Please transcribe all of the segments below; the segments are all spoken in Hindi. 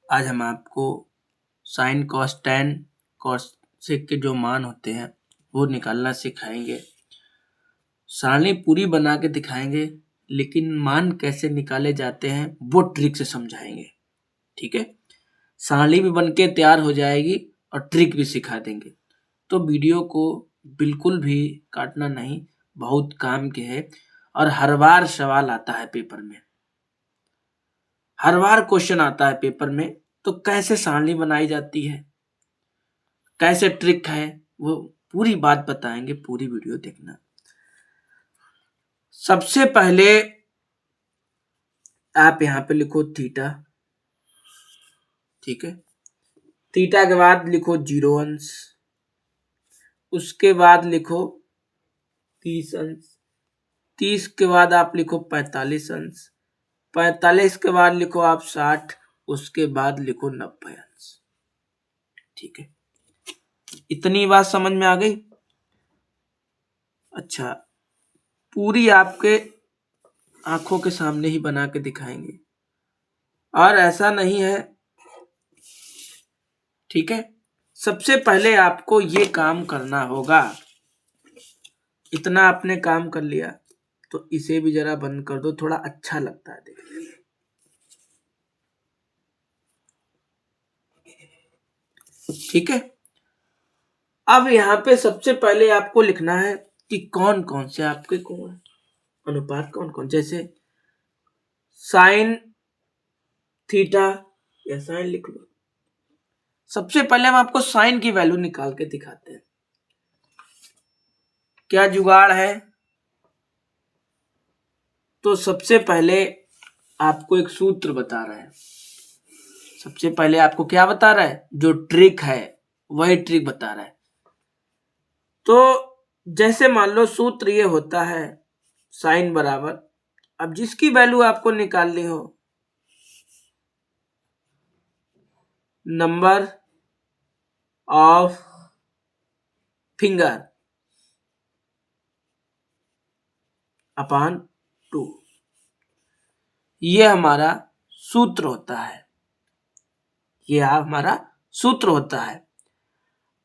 आज हम आपको sine cos tan cos sec के जो मान होते हैं वो निकालना सिखाएंगे। सारणी पूरी बना के दिखाएंगे, लेकिन मान कैसे निकाले जाते हैं वो ट्रिक से समझाएंगे। ठीक है, सारणी भी बन के तैयार हो जाएगी और ट्रिक भी सिखा देंगे। तो वीडियो को बिल्कुल भी काटना नहीं, बहुत काम के है और हर बार सवाल आता है पेपर में, हर बार क्वेश्चन आता है पेपर में। तो कैसे सारणी बनाई जाती है, कैसे ट्रिक है, वो पूरी बात बताएंगे। पूरी वीडियो देखना। सबसे पहले आप यहाँ पे लिखो थीटा। ठीक है, थीटा के बाद लिखो 0 अंश, उसके बाद लिखो 30 अंश, 30 के बाद आप लिखो 45 अंश, 45 के बाद लिखो आप 60, उसके बाद लिखो 90 अंश। ठीक है, इतनी बात समझ में आ गई। अच्छा, पूरी आपके आंखों के सामने ही बना के दिखाएंगे और ऐसा नहीं है। ठीक है, सबसे पहले आपको ये काम करना होगा। इतना आपने काम कर लिया तो इसे भी जरा बंद कर दो, थोड़ा अच्छा लगता है देखने में। ठीक है, अब यहाँ पे सबसे पहले आपको लिखना है कि कौन कौन से आपके कोण अनुपात कौन कौन, जैसे साइन थीटा या साइन लिख लो। सबसे पहले हम आपको साइन की वैल्यू निकाल के दिखाते हैं। क्या जुगाड़ है? तो सबसे पहले आपको एक सूत्र बता रहा है। सबसे पहले आपको क्या बता रहा है? जो ट्रिक है वही ट्रिक बता रहा है। तो जैसे मान लो सूत्र ये होता है साइन बराबर, अब जिसकी वैल्यू आपको निकालनी हो, नंबर ऑफ फिंगर अपॉन 2, ये हमारा सूत्र होता है। ये हमारा सूत्र होता है।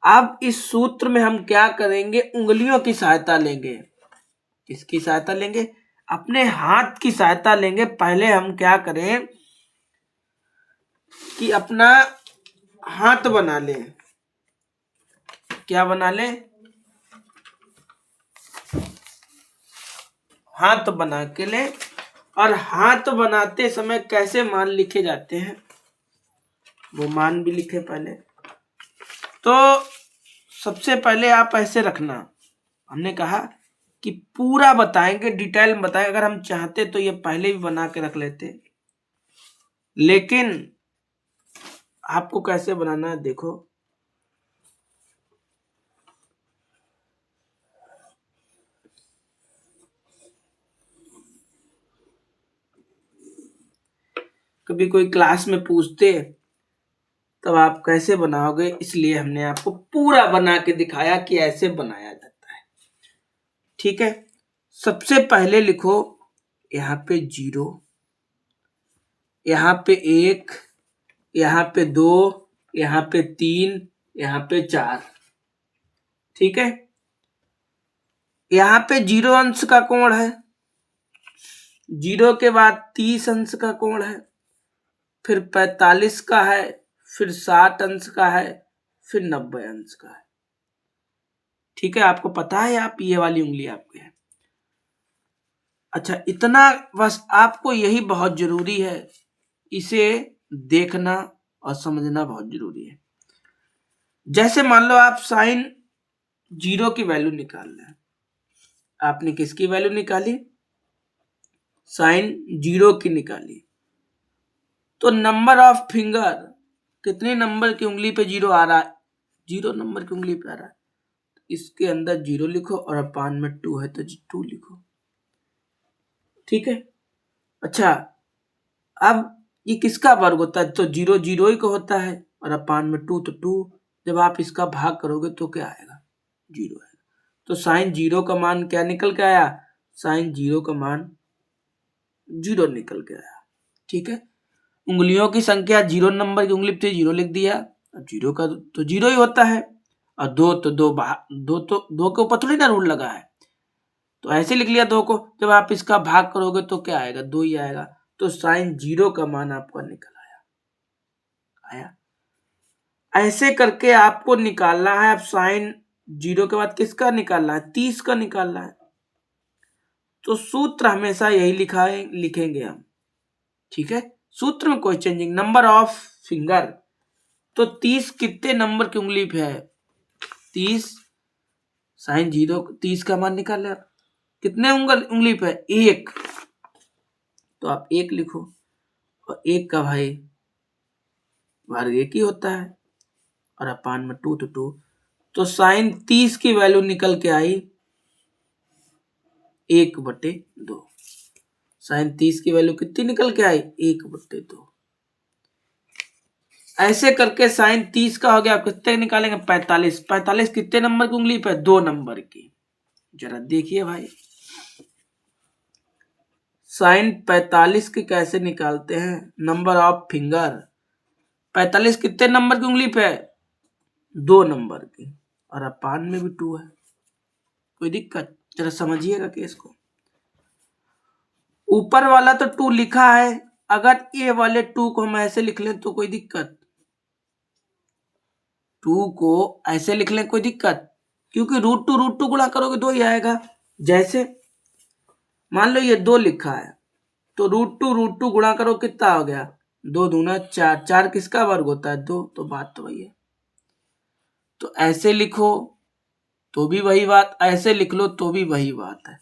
अब इस सूत्र में हम क्या करेंगे? उंगलियों की सहायता लेंगे। किसकी सहायता लेंगे? अपने हाथ की सहायता लेंगे। पहले हम क्या करें कि अपना हाथ बना लें। क्या बना लें? हाथ बना के ले। और हाथ बनाते समय कैसे मान लिखे जाते हैं वो मान भी लिखे पहले। तो सबसे पहले आप ऐसे रखना, हमने कहा कि पूरा बताएंगे, डिटेल में बताएंगे। अगर हम चाहते तो ये पहले भी बना के रख लेते, लेकिन आपको कैसे बनाना है देखो। कभी कोई क्लास में पूछते तब आप कैसे बनाओगे, इसलिए हमने आपको पूरा बना के दिखाया कि ऐसे बनाया जाता है। ठीक है, सबसे पहले लिखो यहाँ पे 0, यहाँ पे 1, यहाँ पे 2, यहाँ पे 3, यहाँ पे 4। ठीक है, यहाँ पे 0 अंश का कोण है, 0 के बाद 30 अंश का कोण है, फिर 45 का है, फिर 60 अंश का है, फिर 90 अंश का है। ठीक है, आपको पता है आप ये वाली उंगली आपकी है। अच्छा, इतना बस आपको यही बहुत जरूरी है, इसे देखना और समझना बहुत जरूरी है। जैसे मान लो आप साइन 0 की वैल्यू निकाल रहे हैं। आपने किसकी वैल्यू निकाली? साइन 0 की निकाली। तो नंबर ऑफ फिंगर, कितने नंबर की उंगली पे 0 आ रहा है? 0 नंबर की उंगली पे आ रहा है। इसके अंदर 0 लिखो और अपान में 2 है तो 2 लिखो। ठीक है, अच्छा, अब ये किसका वर्ग होता है? तो 0 0 ही का होता है और अपान में 2 तो 2। जब आप इसका भाग करोगे तो क्या आएगा? 0 आएगा। तो साइन 0 का मान क्या निकल के आया? साइन 0 का मान 0 निकल के आया। ठीक है, उंगलियों की संख्या 0 नंबर की उंगली थी, 0 लिख दिया। अब 0 का तो 0 ही होता है, और 2 तो 2 तो 2 के ऊपर थोड़ी ना रूल लगा है, तो ऐसे लिख लिया 2 को। जब आप इसका भाग करोगे तो क्या आएगा, 2 ही आएगा। तो साइन 0 का मान आपका निकल आया। ऐसे करके आपको निकालना है। अब साइन 0 के बाद किसका निकालना है, 30 का निकालना है। तो सूत्र हमेशा यही लिखेंगे हम, ठीक है। सूत्र में कोई चेंजिंग, नंबर ऑफ फिंगर। तो 30 कितने नंबर की उंगली पे है, 30 साइन 0, 30 का मान निकाल लिया। कितने उंगली पे है, 1, तो आप 1 लिखो। और 1 का भाई वर्ग 1 ही होता है, और अपान में 2 तो 2। तो साइन 30 की वैल्यू निकल के आई 1/2। साइन 30 की वैल्यू कितनी निकल के आई, 1/2। ऐसे करके साइन 30 का हो गया, आप कितने निकालेंगे, 45। 45 कितने नंबर की उंगली पे, 2 नंबर की। जरा देखिए भाई, साइन 45 की कैसे निकालते हैं, नंबर ऑफ फिंगर। 45 कितने नंबर की उंगली पे है, 2 नंबर की, और अपान में भी 2 है। कोई दिक्कत, जरा समझिएगा केस को। ऊपर वाला तो 2 लिखा है, अगर ये वाले 2 को हम ऐसे लिख लें तो कोई दिक्कत, 2 को ऐसे लिख लें कोई दिक्कत, क्योंकि √2 गुणा करोगे 2 ही आएगा। जैसे मान लो ये 2 लिखा है, तो √2 गुणा करो, कितना हो गया, 2 दूना 4, 4 किसका वर्ग होता है, 2। तो बात तो वही है। तो ऐसे लिखो तो भी वही बात, ऐसे लिख लो तो भी वही बात है,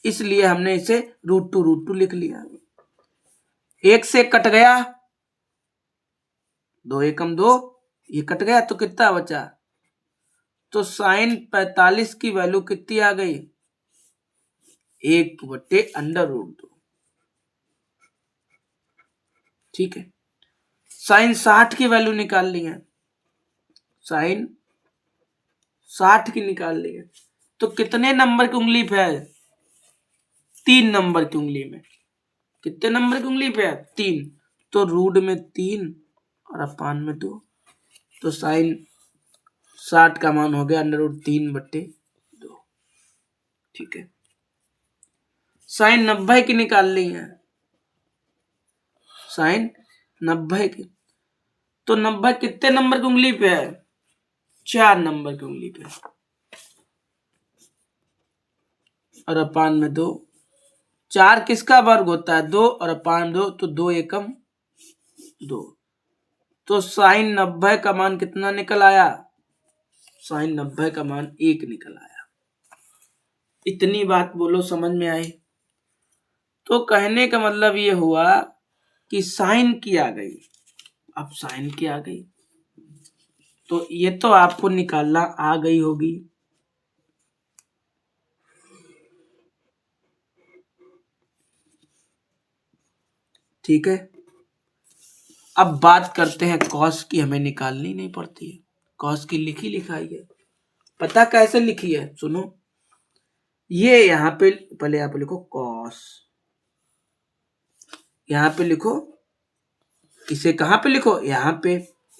इसलिए हमने इसे √2 लिख लिया। 1 से कट गया, 2 एकम 2, ये कट गया तो कितना बचा, तो साइन 45 की वैल्यू कितनी आ गई, 1/√2। ठीक है। साइन 60 की वैल्यू निकाल ली है, साइन 60 की निकाल ली है, तो कितने नंबर की उंगली पे है, 3 नंबर की उंगली में। कितने नंबर की उंगली पे है, 3। तो रूट में 3 और अपान में 2। तो साइन 60 का मान हो गया √3/2। ठीक है। साइन 90 की निकाल ली है, साइन 90 की, तो 90 कितने नंबर की उंगली पे है, 4 नंबर की उंगली पे, और अपान में 2। 4 किसका वर्ग होता है, 2, और अपान 2, तो 2 एकम 2। तो साइन 90 का मान कितना निकल आया, साइन 90 का मान 1 निकल आया। इतनी बात बोलो समझ में आई। तो कहने का मतलब ये हुआ कि साइन की आ गई। अब साइन की आ गई तो ये तो आपको निकालना आ गई होगी। ठीक है। अब बात करते हैं कॉस की, हमें निकालनी नहीं पड़ती है, कॉस की लिखी लिखाई है। पता कैसे लिखी है, सुनो। ये यहां पे पहले आप लिखो कॉस, यहां पे लिखो, इसे कहां पे लिखो, यहां पे।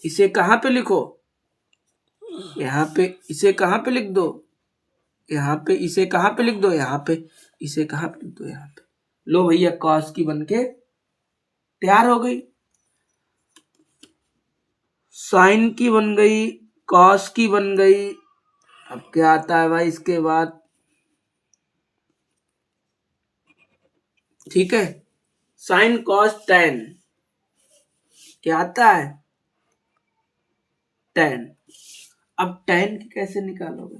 इसे कहां पे लिखो, यहां पे। इसे कहां पे लिख दो, यहाँ पे। इसे कहां पे लिख दो, यहाँ पे। इसे कहां पे लिख दो, यहाँ पे। लो भैया, कॉस की बनके तैयार हो गई। साइन की बन गई, कॉस की बन गई। अब क्या आता है भाई इसके बाद, ठीक है, साइन कॉस टेन। क्या आता है, टेन। अब टेन की कैसे निकालोगे,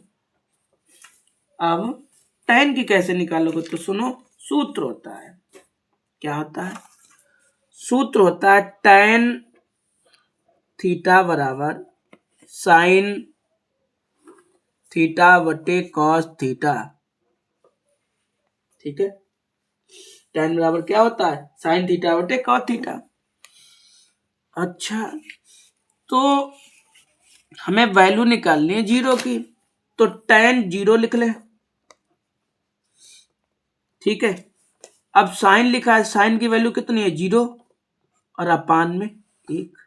अब टेन की कैसे निकालोगे, तो सुनो, सूत्र होता है। क्या होता है, सूत्र होता है टेन थीटा बराबर साइन थीटा बटे कॉस थीटा। ठीक है। टेन बराबर क्या होता है, साइन थीटा बटे कॉस थीटा। अच्छा, तो हमें वैल्यू निकालनी है 0 की, तो टेन 0 लिख ले। ठीक है। अब साइन लिखा है, साइन की वैल्यू कितनी है, 0, और अपान में 1,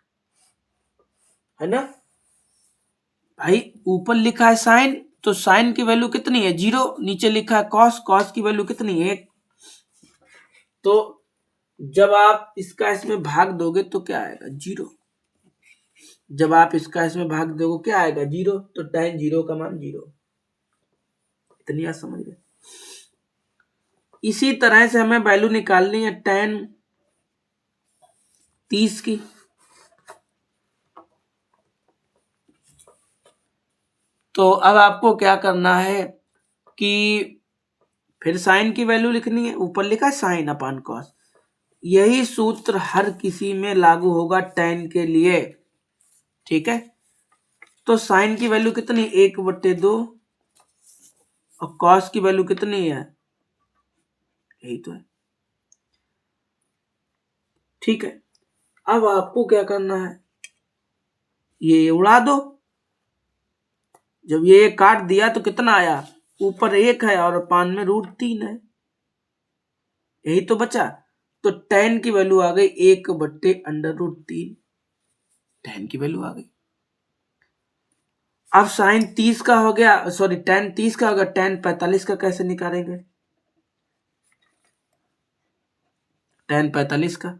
है ना भाई। ऊपर लिखा है साइन, तो साइन की वैल्यू कितनी है 0, नीचे लिखा है कॉस, कॉस की वैल्यू कितनी है 1। तो जब आप इसका इसमें भाग दोगे तो क्या आएगा 0। जब आप इसका इसमें भाग दोगे क्या आएगा 0, तो tan 0 का मान 0। इतनी बात समझ गए। इसी तरह से हमें वैल्यू निकालनी है tan 30 की। तो अब आपको क्या करना है कि फिर साइन की वैल्यू लिखनी है। ऊपर लिखा है साइन अपान कॉस, यही सूत्र हर किसी में लागू होगा tan के लिए, ठीक है। तो साइन की वैल्यू कितनी 1/2 और कॉस की वैल्यू कितनी है, यही तो है, ठीक है। अब आपको क्या करना है, ये उड़ा दो। जब ये काट दिया तो कितना आया, ऊपर 1 है और अपान में √3 है, यही तो बचा। तो tan की वैल्यू आ गई 1/√3, tan की वैल्यू आ गई। अब साइन 30 का हो गया, सॉरी tan 30 का होगा, tan 45 का कैसे निकालेंगे, tan 45 का।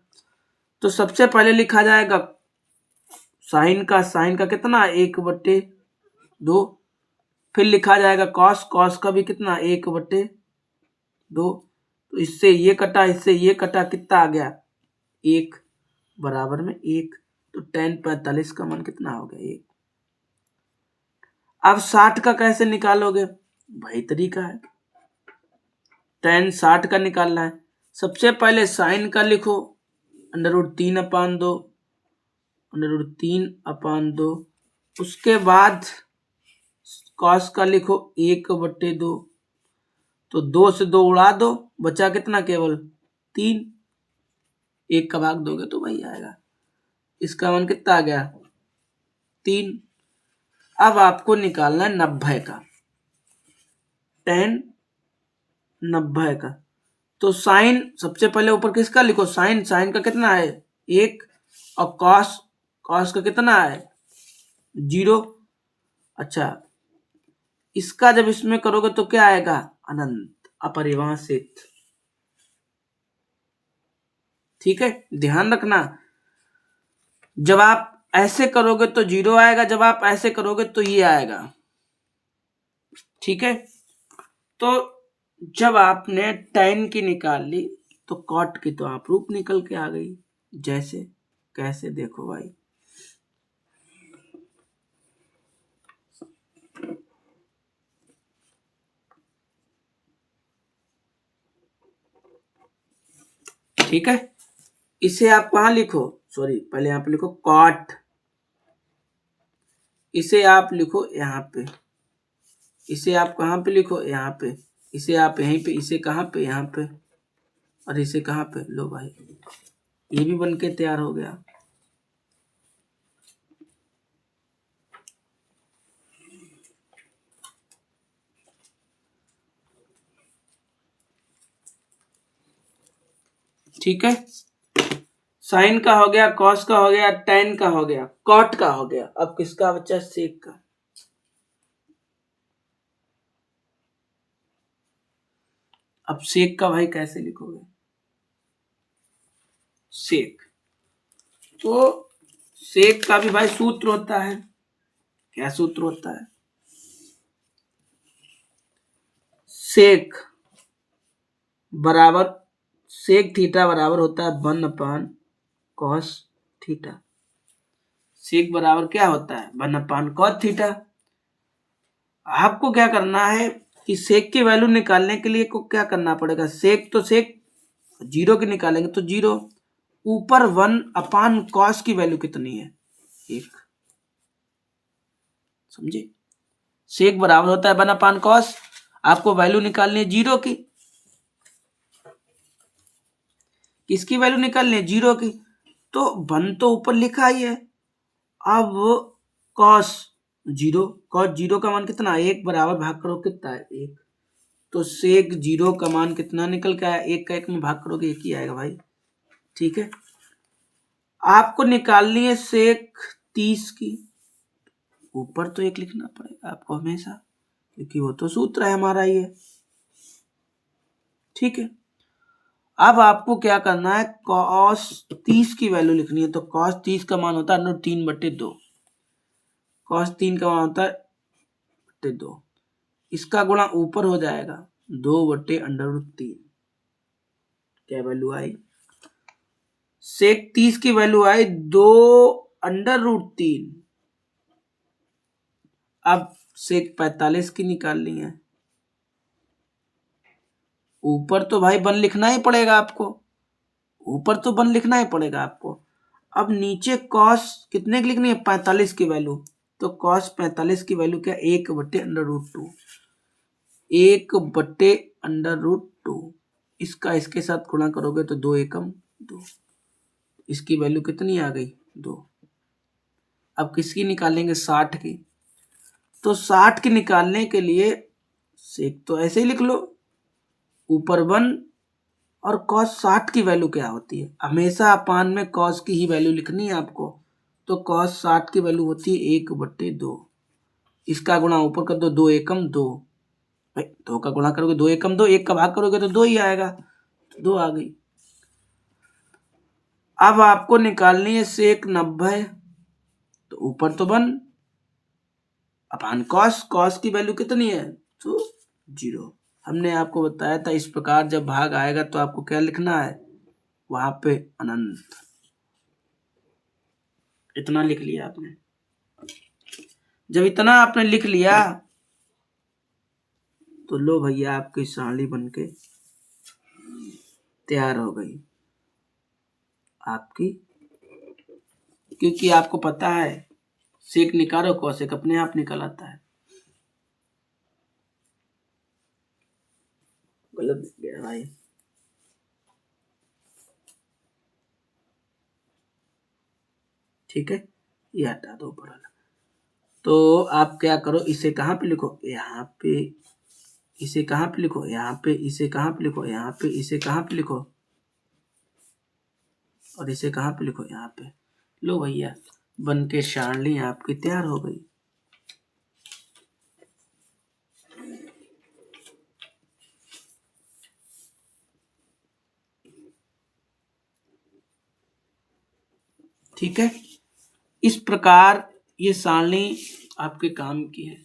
तो सबसे पहले लिखा जाएगा साइन का कितना 1/2, फिर लिखा जाएगा कॉस, कॉस का भी कितना 1/2। तो इससे ये कटा, इससे ये कटा, कितना आ गया 1 बराबर में 1। तो tan 45 का मान कितना हो गया 1। अब 60 का कैसे निकालोगे, वही तरीका है, tan 60 का निकालना है। सबसे पहले साइन का लिखो √3/2, √3/2। उसके बाद कॉस का लिखो 1/2। तो 2 से 2 उड़ा दो, बचा कितना केवल 3। 1 का भाग दोगे तो वही आएगा, इसका मान कितना आ गया 3। अब आपको निकालना है 90 का, tan 90 का। तो साइन सबसे पहले ऊपर किसका लिखो, साइन का कितना है 1 और कॉस का कितना है 0। अच्छा, इसका जब इसमें करोगे तो क्या आएगा अनंत, अपरिभाषित, ठीक है। ध्यान रखना, जब आप ऐसे करोगे तो 0 आएगा, जब आप ऐसे करोगे तो ये आएगा, ठीक है। तो जब आपने tan की निकाल ली तो cot की तो आप रूप निकल के आ गई, जैसे कैसे देखो भाई। ठीक है, इसे आप कहां लिखो, सॉरी पहले यहाँ पे लिखो cot, इसे आप लिखो यहाँ पे, इसे आप कहां पे लिखो यहाँ पे, इसे आप यहीं पे, इसे कहां पे यहाँ पे, और इसे कहां पे, लो भाई ये भी बन के तैयार हो गया। ठीक है, साइन का हो गया, कॉस का हो गया, tan का हो गया, कॉट का हो गया। अब किसका बच्चा, सेक का। अब सेक का भाई कैसे लिखोगे, सेक, तो सेक का भी भाई सूत्र होता है, क्या सूत्र होता है, सेक बराबर, सेक थीटा बराबर होता है 1/cos थीटा। सेक बराबर क्या होता है 1/cos थीटा। आपको क्या करना है कि सेक की वैल्यू निकालने के लिए को क्या करना पड़ेगा, सेक 0 की निकालेंगे तो 0, ऊपर 1/cos की वैल्यू कितनी है 1, समझे। सेक बराबर होता है 1/cos, आपको वैल्यू निकालनी है 0 की, किसकी वैल्यू निकालनी है 0 की। तो 1 तो ऊपर लिखा ही है, अब cos 0 का मान कितना 1, बराबर भाग करो कितना है 1। तो सेक 0 का मान कितना निकल के आया, 1 का 1 में भाग करोगे 1 ही आएगा भाई, ठीक है। आपको निकालनी है सेक 30 की। ऊपर तो 1 लिखना पड़ेगा आपको हमेशा, क्योंकि वो तो सूत्र है हमारा ये। ठीक है, अब आपको क्या करना है, cos 30 की वैल्यू लिखनी है। तो cos 30 का मान होता है √3/2। cos 3 का मान होता है √2। इसका गुणा ऊपर हो जाएगा 2/√3। क्या वैल्यू आई, सेक 30 की वैल्यू आई 2/√3। अब सेक 45 की निकालनी है। ऊपर तो भाई 1 लिखना ही पड़ेगा आपको, ऊपर तो 1 लिखना ही पड़ेगा आपको। अब नीचे cos कितने की लिखनी है, 45 की वैल्यू। तो cos 45 की वैल्यू क्या, 1/√2। 1/√2। इसका इसके साथ गुणा करोगे तो 2 एकम 2। इसकी वैल्यू कितनी आ गई, 2। अब किसकी निकालेंगे, 60 की। तो 60 की निकालने के लिए सेक तो ऐसे ही लिख लो, ऊपर 1 और cos 60 की वैल्यू क्या होती है, हमेशा अपान में cos की ही वैल्यू लिखनी है आपको। तो cos 60 की वैल्यू होती है 1/2। इसका गुणा ऊपर कर दो, 2 एकम 2। भाई 2 का गुणा करोगे 2 एकम 2, 1 का भाग करोगे तो 2 ही आएगा, तो 2 आ गई। अब आपको निकालनी है सेक 90। तो ऊपर तो 1 अपान cos की वैल्यू कितनी है, तो 0। हमने आपको बताया था इस प्रकार जब भाग आएगा तो आपको क्या लिखना है, वहां पे अनंत। इतना लिख लिया आपने। जब इतना आपने लिख लिया तो लो भैया आपकी सारणी बनके तैयार हो गई आपकी। क्योंकि आपको पता है सेक निकालो कौशिक अपने आप निकल आता है। गलत लिख गया भाई, ठीक है, ये हटा दो ऊपर वाला। तो आप क्या करो, इसे कहाँ पे लिखो, यहाँ पे। इसे कहाँ पे लिखो, यहाँ पे। इसे कहाँ पे लिखो, यहाँ पे। इसे कहाँ पे लिखो, और इसे कहाँ पे लिखो, यहाँ पे। लो भैया बन के सारणी आपकी तैयार हो गई। ठीक है, इस प्रकार ये सारणी आपके काम की है।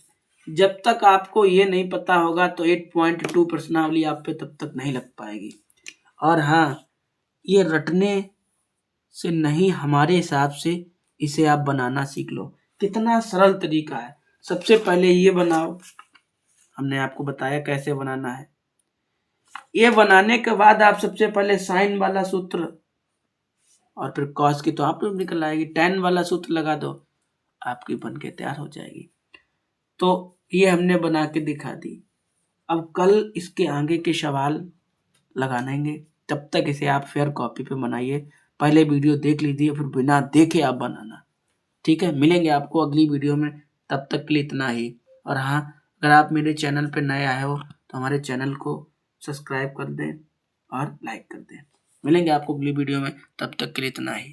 जब तक आपको ये नहीं पता होगा तो 8.2 प्रश्नावली आप पे तब तक नहीं लग पाएगी। और हाँ, ये रटने से नहीं, हमारे हिसाब से इसे आप बनाना सीख लो। कितना सरल तरीका है। सबसे पहले ये बनाओ, हमने आपको बताया कैसे बनाना है। ये बनाने के बाद आप सबसे पहले साइन वाला सूत्र और फिर कॉस की तो आप लोग निकल आएगी, tan वाला सूत्र लगा दो, आपकी बन के तैयार हो जाएगी। तो ये हमने बना के दिखा दी। अब कल इसके आगे के सवाल लगाएंगे, तब तक इसे आप फेयर कॉपी पे बनाइए। पहले वीडियो देख लीजिए, फिर बिना देखे आप बनाना। ठीक है, मिलेंगे आपको अगली वीडियो में, तब तक के लिए इतना ही। और हाँ, अगर आप मेरे चैनल पे नए आए हो तो हमारे चैनल को सब्सक्राइब कर दें और लाइक कर दें। मिलेंगे आपको अगली वीडियो में, तब तक के लिए इतना ही।